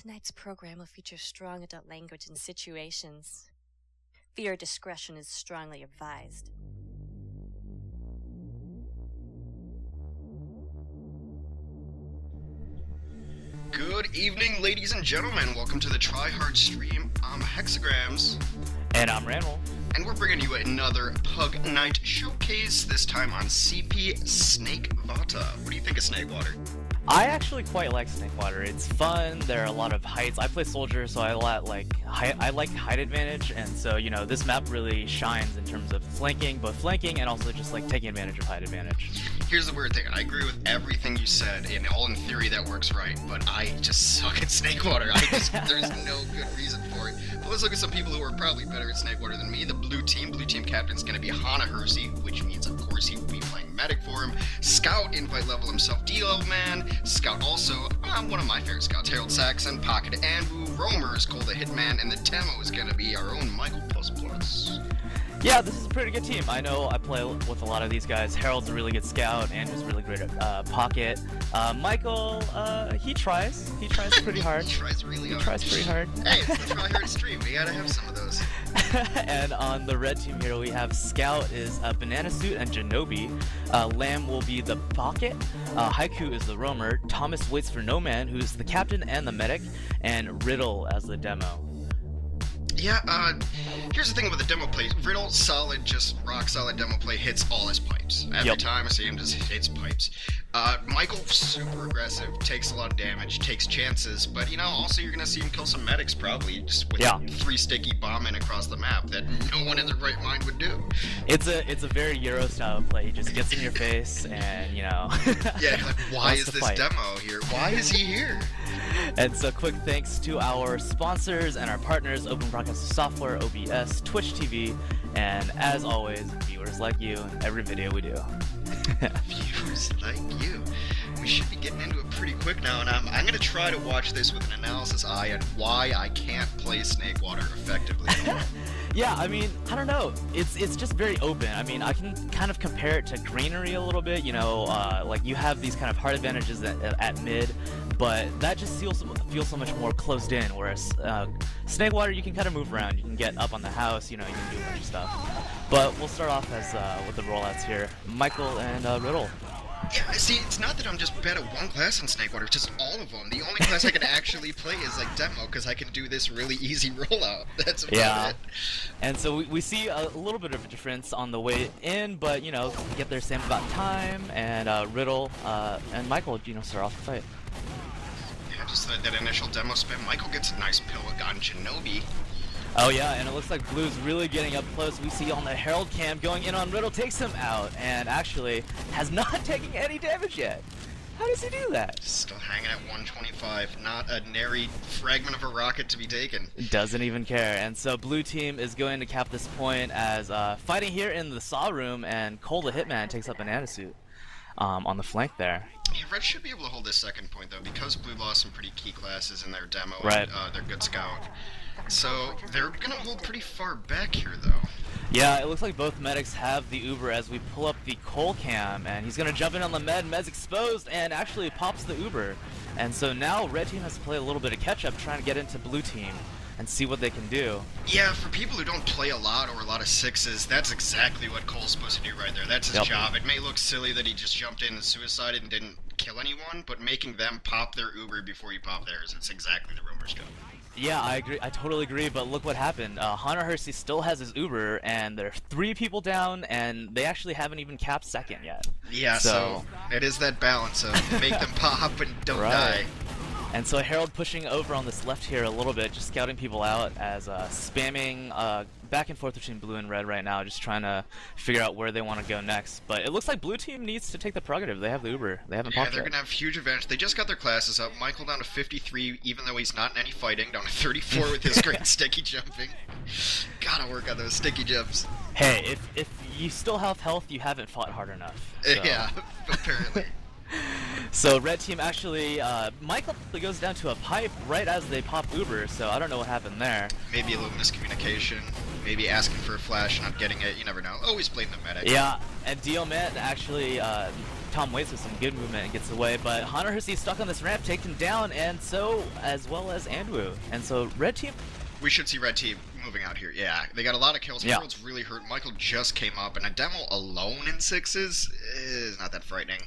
Tonight's program will feature strong adult language and situations. Viewer discretion is strongly advised. Good evening, ladies and gentlemen. Welcome to the Try Hard stream. I'm Hexagrams. And I'm Ranroll. And we're bringing you another Pug Night showcase, this time on CP Snake Vata. What do you think of Snake Water? I actually quite like Snake Water. It's fun. There are a lot of heights. I play soldier, so I like height advantage, and so this map really shines in terms of flanking, both flanking and also just like taking advantage of height advantage. Here's the weird thing. I agree with everything you said, and all in theory that works right, but I just suck at Snake Water. There's no good reason for it. But let's look at some people who are probably better at Snake Water than me. The blue team captain's going to be Hana Hersey, which means of course he will be playing medic for him. Scout, invite level himself, D-level man. Scout also, one of my favorite scouts, Harold Saxon, Pocket Andrew, Roamers, Cole the Hitman, and the demo is going to be our own Michael ++. Yeah, this is a pretty good team. I know I play with a lot of these guys. Harold's a really good scout, Andrew's really great at Pocket. Michael, he tries pretty hard. He tries really hard. He tries pretty hard. Hey, it's the Try Hard stream. We gotta have some of those. And on the red team here, we have Scout is Banana Suit and Genobi. Lamb will be the Pocket. Haiku is the Roamer. Thomas waits for No Man, who's the captain and the medic. And Riddle as the demo. Yeah, here's the thing with the demo play. Riddle, solid, just rock solid demo play, hits all his pipes. Every time I see him, just hits pipes. Michael, super aggressive, takes a lot of damage, takes chances, but also you're gonna see him kill some medics probably, just with 3 sticky bombing across the map that no one in their right mind would do. It's a very Euro style play. He just gets in your face and Yeah, like, why is this demo here? Why is he here? And so quick thanks to our sponsors and our partners, Open Broadcast Software, OBS, Twitch TV, and as always, viewers like you in every video we do. Viewers like you. We should be getting into it pretty quick now, and I'm going to try to watch this with an analysis eye on why I can't play Snake Water effectively. Yeah, I mean, I don't know. It's just very open. I mean, I can kind of compare it to Greenery a little bit. Like you have these kind of hard advantages at mid, but that just feels so much more closed in. Whereas Snake Water, you can kind of move around. You can get up on the house. You can do a bunch of stuff. But we'll start off as with the rollouts here. Michael and Riddle. Yeah, see, it's not that I'm just bad at one class in Snake Water, it's just all of them. The only class I can actually play is like demo, because I can do this really easy rollout. That's about it. And so we see a little bit of a difference on the way in, but get there same about time, and Riddle and Michael, start off the fight. Yeah, just that initial demo spin. Michael gets a nice pill on Genobi. Oh yeah, and it looks like Blue's really getting up close. We see on the Herald cam going in on Riddle, takes him out, and actually has not taken any damage yet. How does he do that? Still hanging at 125, not a nary fragment of a rocket to be taken. Doesn't even care, and so Blue team is going to cap this point as fighting here in the Saw room, and Cole the Hitman takes up Banana Suit on the flank there. Yeah, Red should be able to hold this second point though, because Blue lost some pretty key classes in their demo, right. And their good scout. So they're gonna hold pretty far back here though. Yeah, it looks like both medics have the Uber as we pull up the Cole cam, and he's gonna jump in on the med. Med's exposed and actually pops the Uber. And so now Red team has to play a little bit of catch up, trying to get into Blue team and see what they can do. Yeah, for people who don't play a lot or a lot of sixes, that's exactly what Cole's supposed to do right there. That's his job. It may look silly that he just jumped in and suicided and didn't kill anyone, but making them pop their Uber before you pop theirs, it's exactly the Roamer's job. Yeah, I agree. I totally agree. But look what happened. Hana Hersey still has his Uber, and there are 3 people down, and they actually haven't even capped second yet. Yeah, so it is that balance of make them pop and don't die. And so Harold pushing over on this left here a little bit, just scouting people out as spamming back and forth between Blue and Red right now, just trying to figure out where they want to go next. But it looks like Blue team needs to take the prerogative. They have the Uber. They haven't popped they're yet. going to have huge advantage. They just got their classes up. Michael down to 53, even though he's not in any fighting, down to 34 with his great sticky jumping. Gotta work on those sticky jumps. Hey, if you still have health, you haven't fought hard enough. So. Yeah, apparently. So Red team actually, Michael goes down to a pipe right as they pop Uber, so I don't know what happened there. Maybe a little miscommunication, maybe asking for a flash and not getting it, you never know. Always blame the medic. Yeah, and Dio Man actually Tom waits with some good movement and gets away, but Hunter Hersey stuck on this ramp, taken down, and so as well as Anwu. And so red team. We should see red team moving out here. Yeah, they got a lot of kills. Yeah. Harold's really hurt. Michael just came up, and a demo alone in 6s is not that frightening.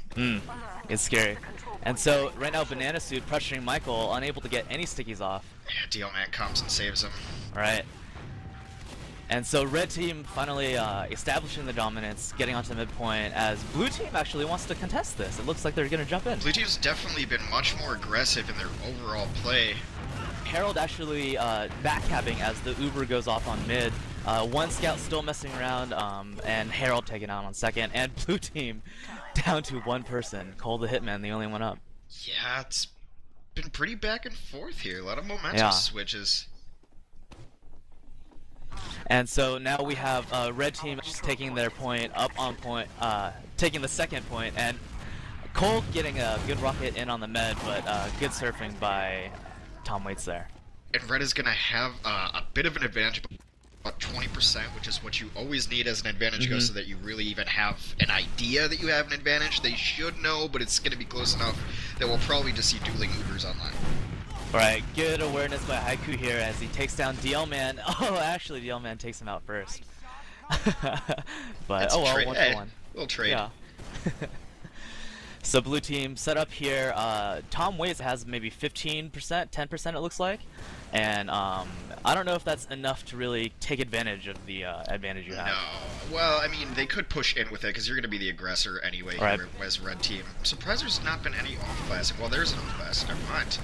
It's scary. And so right now Banana Suit pressuring Michael, unable to get any stickies off. Yeah, DL Man comes and saves him. Right. And so red team finally establishing the dominance, getting onto the midpoint, as blue team actually wants to contest this. It looks like they're going to jump in. Blue team's definitely been much more aggressive in their overall play. Harold actually backcapping as the Uber goes off on mid. One scout still messing around, and Harold taken out on second. And blue team down to one person. Cole the Hitman, the only one up. Yeah, it's been pretty back and forth here. A lot of momentum switches. And so now we have red team just taking their point up on point, taking the second point, and Cole getting a good rocket in on the med, but good surfing by Tom Waits there. And red is going to have a bit of an advantage, about 20%, which is what you always need as an advantage goes, so that you really even have an idea that you have an advantage. They should know, but it's going to be close enough that we'll probably just see dueling Ubers online. Alright, good awareness by Haiku here as he takes down DL Man. Oh, actually DL Man takes him out first. But it's oh well, 1-1. Little trade. Yeah. So blue team set up here. Tom Waits has maybe 15%, 10% it looks like. And I don't know if that's enough to really take advantage of the advantage you have. No. Well, I mean, they could push in with it because you're going to be the aggressor anyway here as red team. I'm surprised there's not been any off-classing. Well, there's an off-class. Never mind.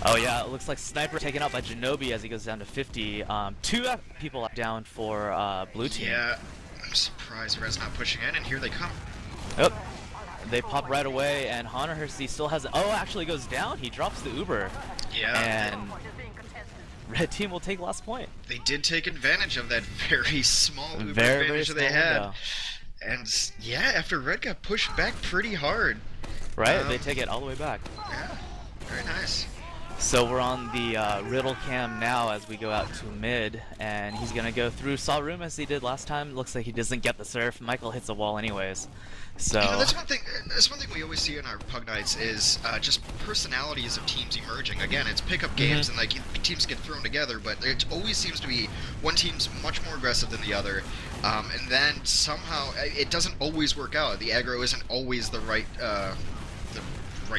Oh yeah, it looks like Sniper taken out by Janobi as he goes down to 50. Two people down for blue team. Yeah, I'm surprised red's not pushing in, and here they come. Oh. They pop right away, and Hunter Hersey still has. Oh, actually goes down. He drops the Uber. Yeah. And red team will take last point. They did take advantage of that very small Uber advantage that they had. And yeah, after red got pushed back pretty hard. Right, they take it all the way back. Yeah, very nice. So we're on the Riddle cam now as we go out to mid, and he's gonna go through Saw Room as he did last time. Looks like he doesn't get the surf. Michael hits a wall anyways. So you know, that's one thing. That's one thing we always see in our Pug Nights is just personalities of teams emerging. Again, it's pickup games and like teams get thrown together, but it always seems to be one team's much more aggressive than the other, and then somehow it doesn't always work out. The aggro isn't always the right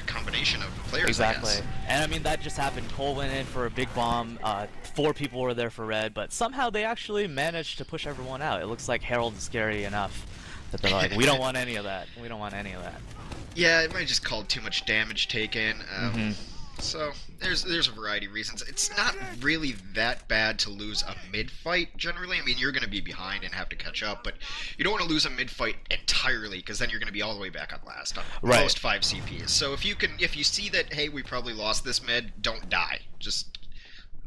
combination of players. Exactly. I guess. And I mean that just happened. Cole went in for a big bomb. 4 people were there for red, but somehow they actually managed to push everyone out. It looks like Harold is scary enough that they're like, we don't want any of that. We don't want any of that. Yeah, it might just called too much damage taken. So there's a variety of reasons. It's not really that bad to lose a mid-fight generally. I mean, you're going to be behind and have to catch up, but you don't want to lose a mid-fight entirely because then you're going to be all the way back on last on most 5 CPs. So if you see that, hey, we probably lost this mid, don't die. Just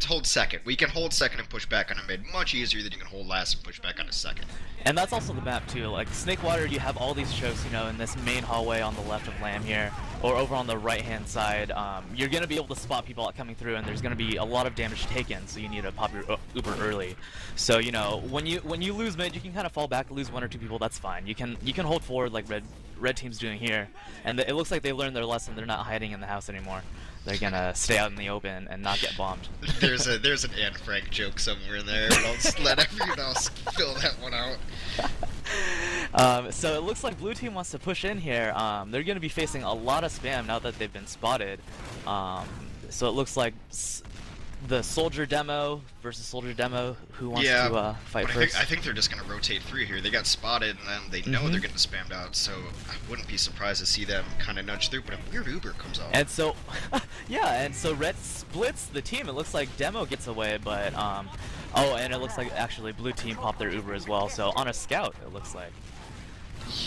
hold second. We can hold second and push back on a mid much easier than you can hold last and push back on a second. And that's also the map too. Like Snakewater, you have all these chokes, you know, in this main hallway on the left of Lamb here, or over on the right-hand side. You're gonna be able to spot people coming through, and there's gonna be a lot of damage taken. So you need to pop your Uber early. So you know, when you lose mid, you can kind of fall back, lose 1 or 2 people. That's fine. You can hold forward like red team's doing here, and it looks like they learned their lesson. They're not hiding in the house anymore. They're gonna stay out in the open and not get bombed. There's an Anne Frank joke somewhere in there, but I'll just let everyone else fill that one out. So it looks like blue team wants to push in here. They're gonna be facing a lot of spam now that they've been spotted. So it looks like the soldier demo versus soldier demo. Who wants to fight first? I think they're just going to rotate through here. They got spotted, and then they know they're getting spammed out, so I wouldn't be surprised to see them kind of nudge through, but a weird Uber comes off. And so, yeah, and so red splits the team. It looks like demo gets away, but, oh, and it looks like actually blue team popped their Uber as well, so on a scout, it looks like.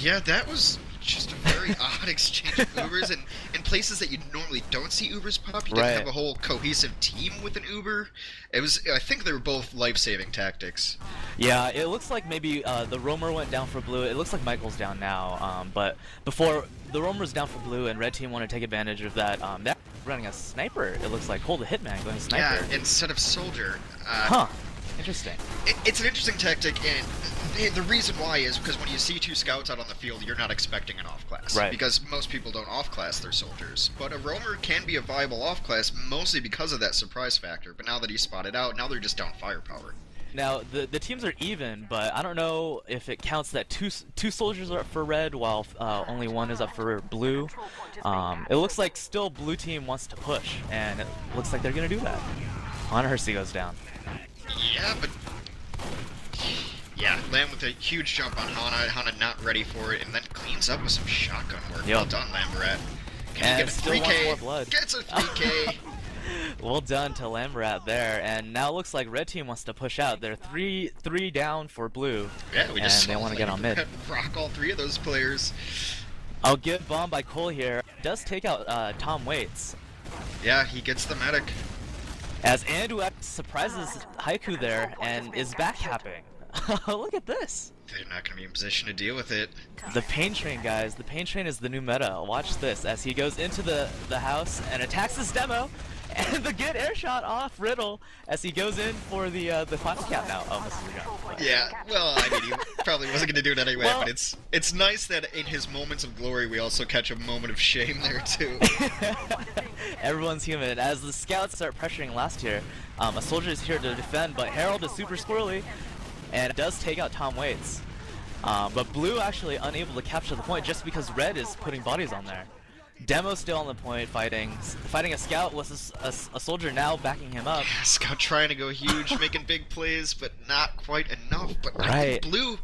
Yeah, that was just a very odd exchange of Ubers, and in places that you normally don't see Ubers pop, you didn't have a whole cohesive team with an Uber. I think they were both life-saving tactics. Yeah, it looks like maybe the Roamer went down for blue. It looks like Michael's down now, but before the Roamer's down for blue and red team want to take advantage of that, they're running a sniper. It looks like Cole the Hitman going to sniper. Yeah, instead of soldier. Interesting. It's an interesting tactic, and the reason why is because when you see two scouts out on the field, you're not expecting an off-class. Right. Because most people don't off-class their soldiers. But a roamer can be a viable off-class mostly because of that surprise factor. But now that he's spotted out, now they're just down firepower. Now, the teams are even, but I don't know if it counts that two soldiers are up for red while only one is up for blue. It looks like still blue team wants to push, and it looks like they're going to do that. Hana Hersey goes down. Yeah, but... Yeah, Lamb with a huge jump on Hana. Hana not ready for it, and then cleans up with some shotgun work. Yep. Well done, Lambrat. Can And he get a still 3K? wants more blood. Gets a 3K! Well done to Lambrat there, and now it looks like red team wants to push out. They're three down for blue, Yeah, we just and they want to get on mid. Rock all three of those players. I'll good bomb by Cole here. Does take out Tom Waits. Yeah, he gets the medic. As Andu surprises Haiku there and is backcapping. Look at this. They're not going to be in position to deal with it. The pain train, guys. The pain train is the new meta. Watch this as he goes into the house and attacks his demo. And the good air shot off Riddle as he goes in for the final cap now. Oh, this is a gun. Yeah, well, I mean, he probably wasn't going to do it anyway, Well, but it's nice that in his moments of glory, we also catch a moment of shame there, too. Everyone's human. As the scouts start pressuring last here, a soldier is here to defend, but Harold is super squirrely and does take out Tom Waits. But blue actually unable to capture the point just because red is putting bodies on there. Demo still on the point, fighting a scout with a soldier now backing him up. Yeah, Scout trying to go huge, making big plays, but not quite enough. But I Right. think blue,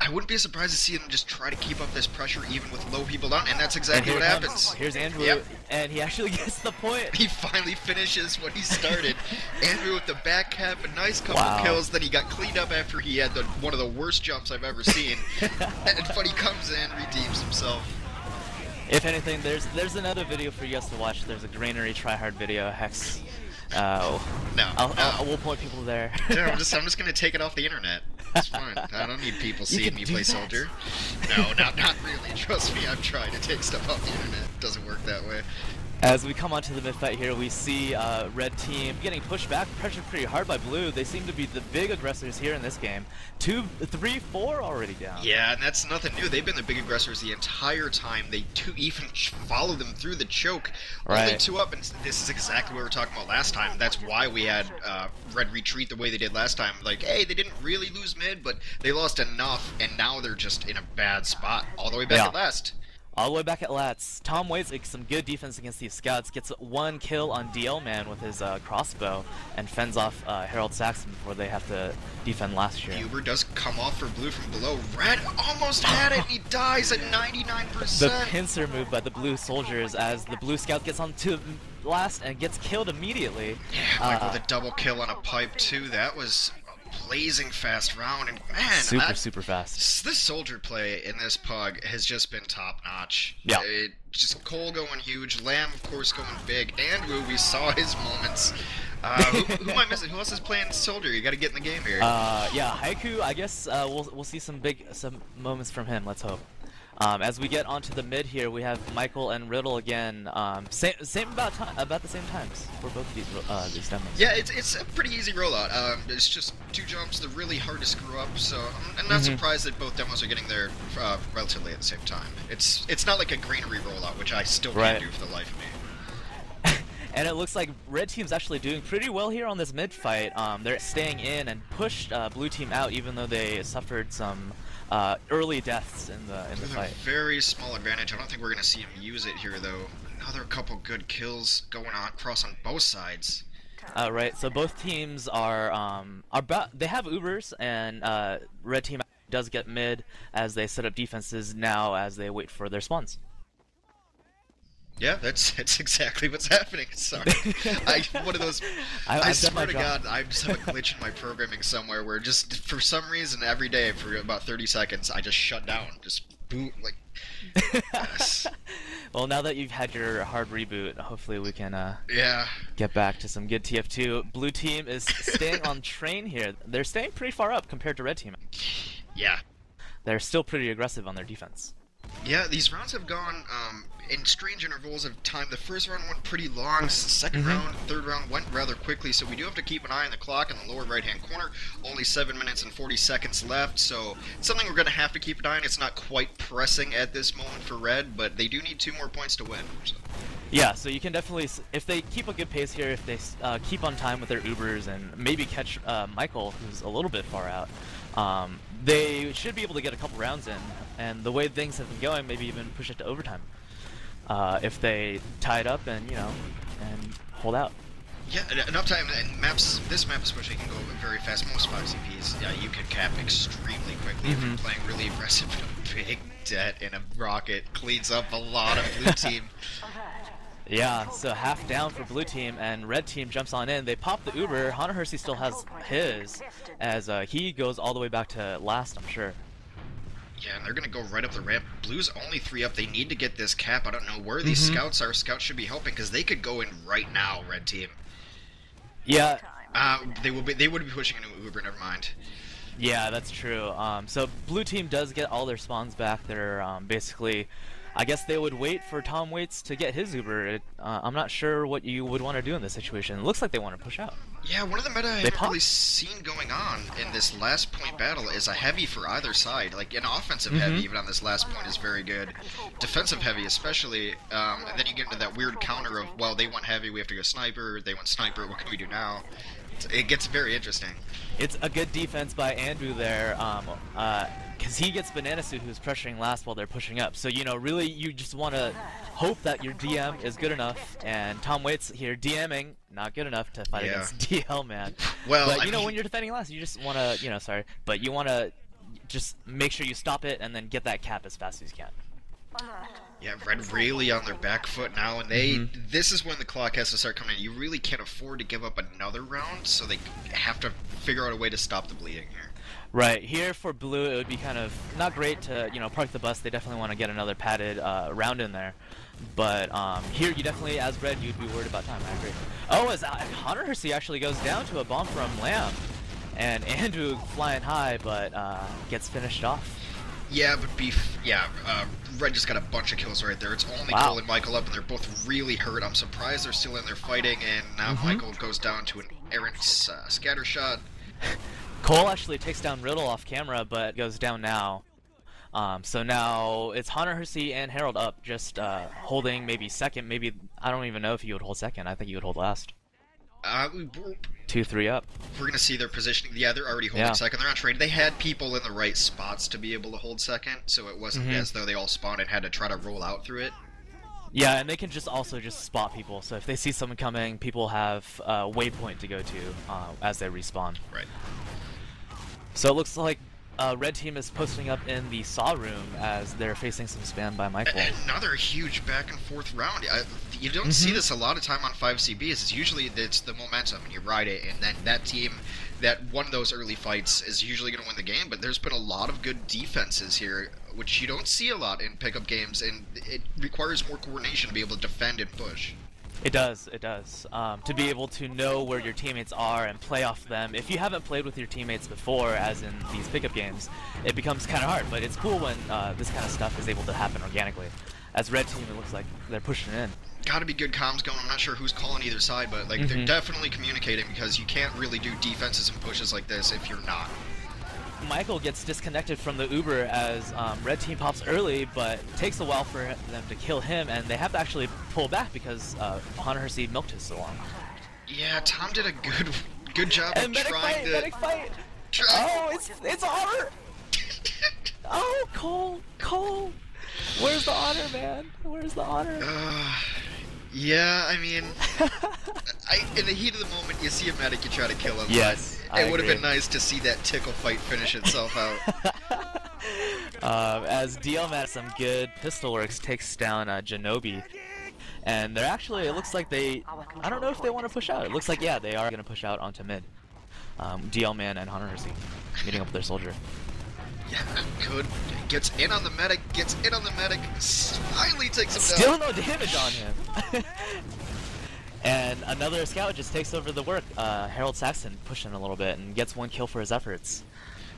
I wouldn't be surprised to see him just try to keep up this pressure even with low people down, and that's exactly And what here it happens. comes. Here's Andrew, Yep. and he actually gets the point. He finally finishes what he started. Andrew with the back cap, a nice couple Wow. kills, then he got cleaned up after he had one of the worst jumps I've ever seen. But he comes in, redeems himself. If anything, there's another video for you guys to watch. There's a Granary tryhard video, Hex. No. We'll point people there. Yeah, I'm just gonna take it off the internet. It's fine. I don't need people seeing can me do play that. soldier. No, not really. Trust me, I've tried to take stuff off the internet. It doesn't work that way. As we come onto the mid fight here, we see red team getting pushed back, pressured pretty hard by blue. They seem to be the big aggressors here in this game. 2, 3, 4 already down. Yeah, and that's nothing new. They've been the big aggressors the entire time. They even follow them through the choke. Only Right. 2 up, and this is exactly what we were talking about last time. That's why we had red retreat the way they did last time. Like, hey, they didn't really lose mid, but they lost enough, and now they're just in a bad spot all the way back Yeah. at last. All the way back at Lats. Tom Waits makes some good defense against these scouts, gets 1 kill on DL Man with his crossbow, and fends off Harold Saxon before they have to defend last year. Uber does come off for blue from below. Red almost had it, and he dies at 99%. The pincer move by the blue soldiers as the blue scout gets on to last and gets killed immediately. Yeah, like with a double kill on a pipe too. That was a blazing fast round, and man, super fast. This soldier play in this pug has just been top notch. Yeah. Just Cole going huge, Lamb of course going big, Andrew, we saw his moments. Who am I missing? Who else is playing soldier? You got to get in the game here. Yeah, Haiku. I guess we'll see some moments from him. Let's hope. As we get onto the mid here, we have Michael and Riddle again. Same about the same times for both of these demos. Yeah, it's a pretty easy rollout. It's just 2 jumps. They're really hard to screw up, so I'm not surprised that both demos are getting there relatively at the same time. It's not like a Granary rollout, which I still can't do for the life of me. And it looks like red team's actually doing pretty well here on this mid fight. They're staying in and pushed blue team out, even though they suffered some early deaths in the fight. A very small advantage. I don't think we're gonna see him use it here, though. Another couple good kills going on across on both sides. Right. So both teams are they have Ubers, and red team does get mid as they set up defenses now as they wait for their spawns. Yeah, that's exactly what's happening. Sorry, one of those. I swear to God, I just have a glitch in my programming somewhere where just for some reason every day for about 30 seconds I just shut down, just boot like. Yes. Well, now that you've had your hard reboot, hopefully we can yeah, get back to some good TF2. Blue team is staying on train here. They're staying pretty far up compared to red team. yeah. They're still pretty aggressive on their defense. Yeah, these rounds have gone in strange intervals of time. The first round went pretty long, second round, third round went rather quickly, so we do have to keep an eye on the clock in the lower right-hand corner. Only 7 minutes and 40 seconds left, so it's something we're going to have to keep an eye on. It's not quite pressing at this moment for Red, but they do need 2 more points to win. So. Yeah, so you can definitely, if they keep a good pace here, if they keep on time with their Ubers and maybe catch Michael, who's a little bit far out, they should be able to get a couple rounds in. And the way things have been going, maybe even push it to overtime. If they tie it up and, and hold out. Yeah, enough time, and this map especially can go very fast. Most 5CPs, yeah, you can cap extremely quickly if you're playing really aggressive. A big debt in a rocket cleans up a lot of blue team. Yeah, so half down for blue team, and red team jumps on in. They pop the Uber. Hunter Hersey still has his, as he goes all the way back to last, I'm sure. Yeah, and they're going to go right up the ramp. Blue's only 3 up. They need to get this cap. I don't know where these scouts are. Scouts should be helping, because they could go in right now, red team. Yeah. They would be pushing into Uber, never mind. Yeah, that's true. So blue team does get all their spawns back. They're basically, I guess they would wait for Tom Waits to get his Uber. I'm not sure what you would want to do in this situation. It looks like they want to push out. Yeah, one of the meta I haven't really seen going on in this last point battle is a heavy for either side. Like, an offensive heavy, even on this last point, is very good. Defensive heavy, especially, and then you get into that weird counter of, well, they want heavy, we have to go sniper, they want sniper, what can we do now? It gets very interesting. It's a good defense by Andrew there, because he gets Banana Suit, who's pressuring last while they're pushing up. So, really, you just want to hope that your DM is good enough, and Tom Waits here DMing, not good enough to fight against DL, man. Well, but, when you're defending last, you just want to, but you want to just make sure you stop it and then get that cap as fast as you can. Yeah, Red really on their back foot now, and this is when the clock has to start coming in. You really can't afford to give up another round, so they have to figure out a way to stop the bleeding here. Right, here for blue, it would be kind of not great to, park the bus. They definitely want to get another padded round in there. But here, you definitely, as red, you'd be worried about time. I agree. Oh, as Hunter Hersey actually goes down to a bomb from Lamb. And Andrew flying high, but gets finished off. Yeah, but Red just got a bunch of kills right there. It's only Cole and Michael up, and they're both really hurt. I'm surprised they're still in there fighting, and now Michael goes down to an errant scatter shot. Cole actually takes down Riddle off camera, but goes down now. So now it's Hunter Hersey and Harold up, just holding maybe second. Maybe, I don't even know if you would hold second. I think you would hold last. 2-3 up. We're going to see their positioning. Yeah, they're already holding second. They're on trade. They had people in the right spots to be able to hold second, so it wasn't as though they all spawned and had to try to roll out through it. Yeah, and they can also just spot people. So if they see someone coming, people have a waypoint to go to as they respawn. Right. So it looks like red team is posting up in the saw room as they're facing some spam by Michael. Another huge back and forth round. You don't see this a lot of time on 5CBs. It's usually the momentum and you ride it, and then that team that won those early fights is usually going to win the game. But there's been a lot of good defenses here, which you don't see a lot in pickup games, and it requires more coordination to be able to defend and push. It does, it does. To be able to know where your teammates are and play off them. If you haven't played with your teammates before, as in these pickup games, it becomes kind of hard, but it's cool when this kind of stuff is able to happen organically. As red team, it looks like they're pushing in. Gotta be good comms going. I'm not sure who's calling either side, but like they're definitely communicating, because you can't really do defenses and pushes like this if you're not. Michael gets disconnected from the Uber as red team pops early, but takes a while for them to kill him, and they have to actually pull back because Hunter Hersey milked his so long. Yeah, Tom did a good job of trying to... Medic fight! Oh, it's honor! Oh, Cole! Where's the honor, man? Where's the honor? Yeah, I mean, in the heat of the moment, you see a medic, you try to kill him. Yes, it would have been nice to see that tickle fight finish itself out. As DL Matt, some good pistol works, takes down Genobi. And they're actually, it looks like I don't know if they want to push out. It looks like, yeah, they are going to push out onto mid. DL Man and Hunter Hersey meeting up with their soldier. Yeah, good. Gets in on the medic, finally takes him Still down. no damage on him. And another scout just takes over the work. Harold Saxton pushing a little bit and gets one kill for his efforts.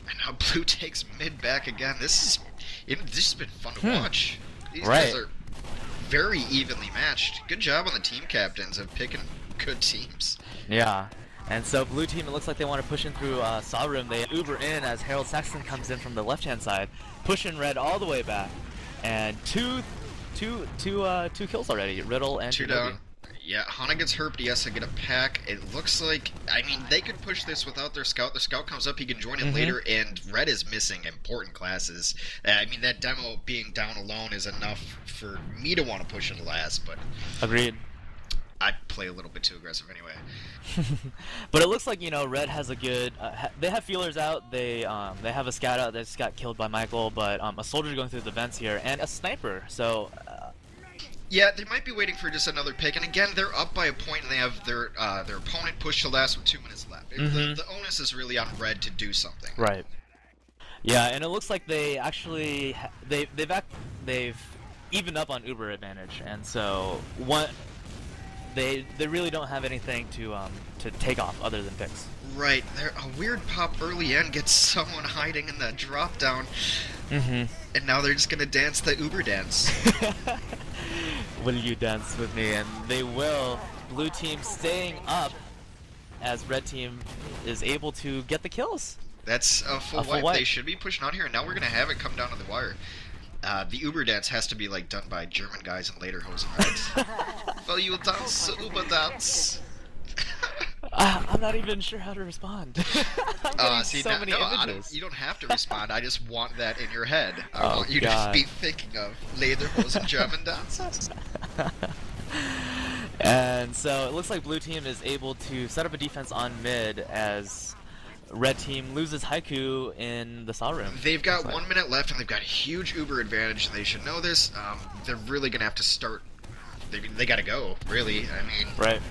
And now blue takes mid back again. This is This has been fun to watch. These Right. guys are very evenly matched. Good job on the team captains of picking good teams. Yeah. And so blue team, it looks like they want to push in through Saw Room. They Uber in as Harold Saxton comes in from the left-hand side, pushing red all the way back. And two kills already, Riddle and 2 down. Yeah, Hana gets hurt, but he has to get a pack. It looks like, I mean, they could push this without their scout. The scout comes up, he can join it later, and red is missing important classes. I mean, that demo being down alone is enough for me to want to push it last, but Agreed. I'd play a little bit too aggressive anyway. But it looks like, you know, red has a good, they have feelers out, they have a scout out that just got killed by Michael, but a soldier going through the vents here, and a sniper, so... Yeah, they might be waiting for just another pick, and again, they're up by a point, and they have their opponent pushed to last with 2 minutes left. The onus is really on red to do something. Right. Yeah, and it looks like they actually they've evened up on Uber advantage, and so they really don't have anything to take off other than picks. Right. A weird pop early in gets someone hiding in that drop down, and now they're just gonna dance the Uber dance. Will you dance with me? And they will. Blue team staying up as red team is able to get the kills. That's a full wipe. They should be pushing on here, and now we're gonna have it come down to the wire. The Uber dance has to be like done by German guys in lederhosen, right? Will you dance, Uber dance? I'm not even sure how to respond. See, so many images. You don't have to respond. I just want that in your head. I want you to just be thinking of lederhosen German dances. And so it looks like blue team is able to set up a defense on mid as red team loses Haiku in the Saw Room. They've got 1 minute left, and they've got a huge Uber advantage, and they should know this. They're really going to have to start. They got to go, really. I mean, right.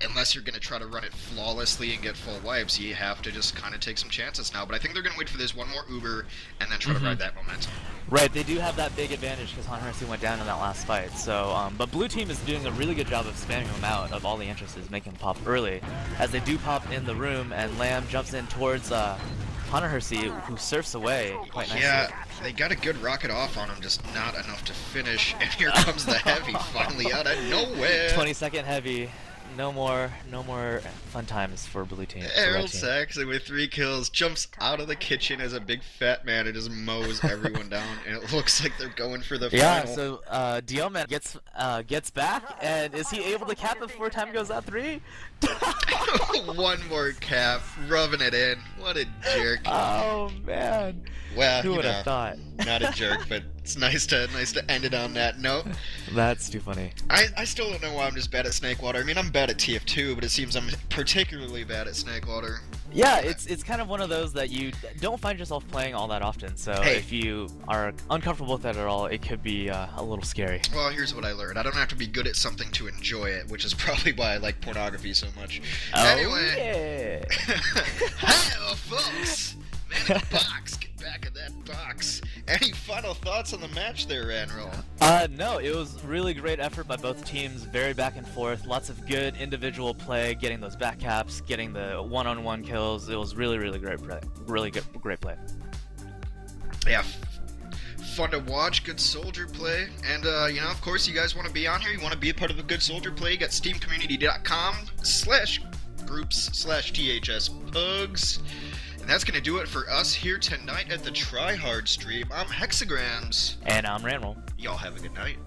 Unless you're going to try to run it flawlessly and get full wipes, you have to just kind of take some chances now. But I think they're going to wait for this one more Uber and then try to ride that momentum. Right, they do have that big advantage because Hanharsi went down in that last fight. So, but blue team is doing a really good job of spamming them out of all the entrances, making them pop early. As they do pop in the room, and Lamb jumps in towards Hanharsi, who surfs away quite nicely. Yeah, they got a good rocket off on him, just not enough to finish. And here comes the heavy finally out of nowhere. 20-second heavy. No more fun times for blue team. Harold Saxon with 3 kills jumps out of the kitchen as a big fat man and just mows everyone down, and it looks like they're going for the final. Yeah, so Dioman gets back, and is he able to cap it before time goes out 3? One more cap, rubbing it in. What a jerk. Oh man. Well, who would have thought? Not a jerk, but it's nice to end it on that note. That's too funny. I still don't know why I'm just bad at Snakewater. I mean, I'm bad at TF2, but it seems I'm particularly bad at Snakewater. Yeah, it's kind of one of those that you don't find yourself playing all that often, so if you are uncomfortable with that at all, it could be a little scary. Well, here's what I learned. I don't have to be good at something to enjoy it, which is probably why I like pornography so much. Oh, anyway. Yeah. Hey, folks! Man in the box, get back in that box. Any final thoughts on the match there, Ranroll? No, it was really great effort by both teams, very back and forth, lots of good individual play, getting those back caps, getting the one-on-one kills. It was really great play. Great play. Yeah, fun to watch, good soldier play, and you know, of course, you guys want to be on here, you want to be a part of a good soldier play, you got steamcommunity.com/groups/THSpugs. And that's going to do it for us here tonight at the Try Hard stream. I'm Hexagrams. And I'm Ranroll. Y'all have a good night.